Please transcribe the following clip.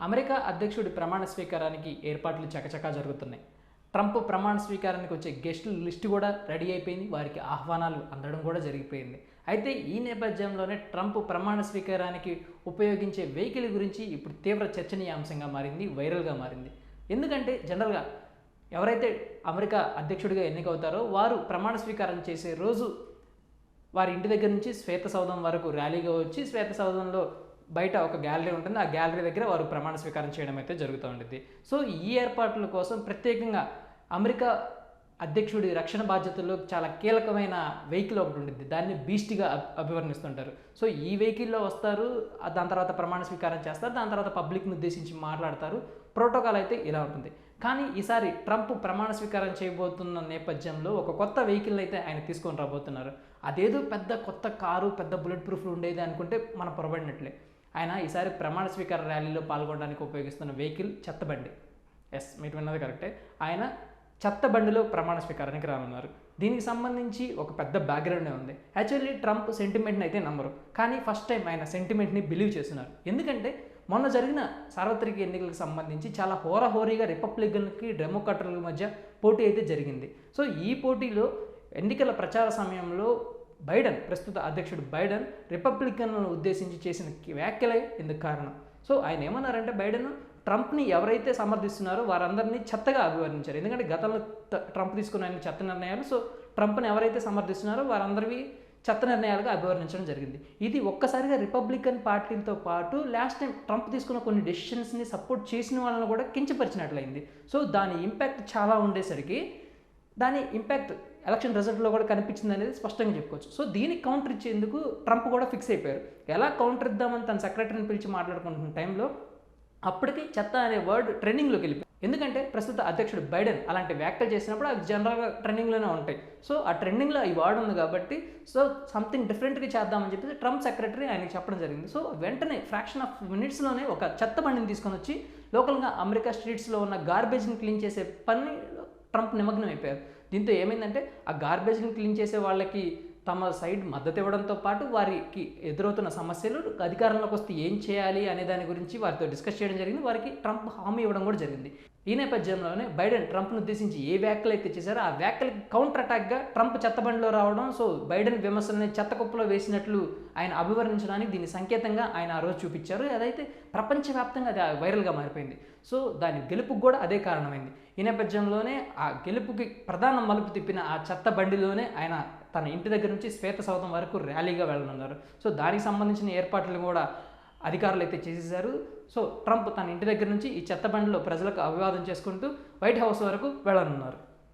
America అధ్యక్షుడి ప్రమాణ స్వీకారానికి ఏర్పాట్లు చకచకా జరుగుతున్నాయి. ట్రంప్ ప్రమాణ స్వీకారానికి వచ్చే గెస్టుల లిస్టు కూడా రెడీ అయిపోయింది. వారికి ఆహ్వానాలు అందడం కూడా జరిగిపోయింది. అయితే ఈ నేపథ్యంలోనే ట్రంప్ ప్రమాణ స్వీకారానికి ఉపయోగించే వెహికల్ గురించి ఇప్పుడు తీవ్ర చర్చనీయాంశంగా మారింది, వైరల్గా మారింది. ఎందుకంటే జనరల్గా ఎవరైతే అమెరికా అధ్యక్షుడిగా ఎన్నికవుతారో వారు ప్రమాణ స్వీకారం చేసే రోజు వారి ఇంటి దగ్గర నుంచి శ్వేత సౌధం వరకు ర్యాలీగా వచ్చి శ్వేత సౌధంలో బయట ఒక గ్యాలరీ ఉంటుంది. ఆ గ్యాలరీ దగ్గర వారు ప్రమాణ స్వీకారం చేయడం అయితే జరుగుతూ ఉంటుంది. సో ఈ ఏర్పాట్ల కోసం ప్రత్యేకంగా అమెరికా అధ్యక్షుడి రక్షణ బాధ్యతల్లో చాలా కీలకమైన వెహికల్ ఒకటి ఉంటుంది. దాన్ని బీస్ట్గా అభివర్ణిస్తుంటారు. సో ఈ వెహికల్లో వస్తారు, దాని తర్వాత ప్రమాణ స్వీకారం చేస్తారు, దాని తర్వాత పబ్లిక్ని ఉద్దేశించి మాట్లాడతారు. ప్రోటోకాల్ అయితే ఇలా ఉంటుంది. కానీ ఈసారి ట్రంప్ ప్రమాణ స్వీకారం చేయబోతున్న నేపథ్యంలో ఒక కొత్త వెహికల్ అయితే ఆయన తీసుకొని రాబోతున్నారు. అదేదో పెద్ద కొత్త కారు, పెద్ద బుల్లెట్ ప్రూఫ్లు ఉండేది అనుకుంటే మనం పొరబడినట్లే. ఆయన ఈసారి ప్రమాణ స్వీకార ర్యాలీలో పాల్గొనడానికి ఉపయోగిస్తున్న వెహికల్ చెత్తబండి. ఎస్, మీరు విన్నది కరెక్టే. ఆయన చెత్తబండిలో ప్రమాణ స్వీకారానికి రానున్నారు. దీనికి సంబంధించి ఒక పెద్ద బ్యాక్గ్రౌండే ఉంది. యాక్చువల్లీ ట్రంప్ సెంటిమెంట్ని అయితే నమ్మరు, కానీ ఫస్ట్ టైం ఆయన సెంటిమెంట్ని బిలీవ్ చేస్తున్నారు. ఎందుకంటే మొన్న జరిగిన సార్వత్రిక ఎన్నికలకు సంబంధించి చాలా హోరాహోరీగా రిపబ్లికన్కి డెమోక్రాట్ల మధ్య పోటీ అయితే జరిగింది. సో ఈ పోటీలో ఎన్నికల ప్రచార సమయంలో బైడెన్, ప్రస్తుత అధ్యక్షుడు బైడెన్ రిపబ్లికన్లను ఉద్దేశించి చేసిన వ్యాఖ్యలే ఇందుకు కారణం. సో ఆయన ఏమన్నారంటే, బైడెన్ ట్రంప్ని ఎవరైతే సమర్థిస్తున్నారో వారందరినీ చెత్తగా అభివర్ణించారు. ఎందుకంటే గతంలో ట్రంప్ తీసుకున్న చెత్త నిర్ణయాలు, సో ట్రంప్ని ఎవరైతే సమర్థిస్తున్నారో వారందరివి చెత్త నిర్ణయాలుగా అభివర్ణించడం జరిగింది. ఇది ఒక్కసారిగా రిపబ్లికన్ పార్టీలతో పాటు లాస్ట్ టైం ట్రంప్ తీసుకున్న కొన్ని డెసిషన్స్ని సపోర్ట్ చేసిన వాళ్ళని కూడా కించపరిచినట్లయింది. సో దాని ఇంపాక్ట్ చాలా ఉండేసరికి దాని ఇంపాక్ట్ ఎలక్షన్ రిజల్ట్లో కూడా కనిపించింది అనేది స్పష్టంగా చెప్పుకోవచ్చు. సో దీనికి కౌంటర్ ఇచ్చేందుకు ట్రంప్ కూడా ఫిక్స్ అయిపోయారు. ఎలా కౌంటర్ ఇద్దామని తన సెక్రటరీని పిలిచి మాట్లాడుకుంటున్న టైంలో అప్పటికి చెత్త అనే వర్డ్ ట్రెండింగ్లోకి వెళ్ళిపోయింది. ఎందుకంటే ప్రస్తుత అధ్యక్షుడు బైడెన్ అలాంటి వ్యాఖ్యలు చేసినప్పుడు అవి జనరల్గా ట్రెండింగ్లోనే ఉంటాయి. సో ఆ ట్రెండింగ్లో ఈ వర్డ్ ఉంది కాబట్టి సో సంథింగ్ డిఫరెంట్గా చేద్దామని చెప్పేసి ట్రంప్ సెక్రటరీ ఆయనకి చెప్పడం జరిగింది. సో వెంటనే ఫ్రాక్షన్ ఆఫ్ మినిట్స్లోనే ఒక చెత్త బండిని తీసుకొని వచ్చి లోకల్గా అమెరికా స్ట్రీట్స్లో ఉన్న గార్బేజ్ని క్లీన్ చేసే పని ట్రంప్ నిమగ్నం అయిపోయారు. దీంతో ఏమైందంటే ఆ గార్బేజ్ని క్లీన్ చేసే వాళ్ళకి తమ సైడ్ మద్దతు ఇవ్వడంతో పాటు వారికి ఎదురవుతున్న సమస్యలు, అధికారంలోకి వస్తే ఏం చేయాలి అనే దాని గురించి వారితో డిస్కస్ చేయడం జరిగింది. వారికి ట్రంప్ హామీ ఇవ్వడం కూడా జరిగింది. ఈ నేపథ్యంలోనే బైడెన్ ట్రంప్ను ఉద్దేశించి ఏ వ్యాఖ్యలు అయితే చేశారో ఆ వ్యాఖ్యలకి కౌంటర్ అటాక్గా ట్రంప్ చెత్తబండిలో రావడం, సో బైడెన్ విమర్శల్ని చెత్త కుప్పలో వేసినట్లు ఆయన అభివర్ణించడానికి దీని సంకేతంగా ఆయన ఆ రోజు చూపించారు. అదైతే ప్రపంచవ్యాప్తంగా అది వైరల్గా మారిపోయింది. సో దాని గెలుపుకు కూడా అదే కారణమైంది. ఈ నేపథ్యంలోనే ఆ గెలుపుకి ప్రధాన మలుపు తిప్పిన ఆ చెత్త బండిలోనే ఆయన తన ఇంటి దగ్గర నుంచి శ్వేత సౌధం వరకు ర్యాలీగా వెళ్ళనున్నారు. సో దానికి సంబంధించిన ఏర్పాట్లు కూడా అధికారులు అయితే చేసేశారు. సో ట్రంప్ తన ఇంటి దగ్గర నుంచి ఈ చెత్త బండిలో ప్రజలకు అభివాదం చేసుకుంటూ వైట్ హౌస్ వరకు వెళ్ళనున్నారు.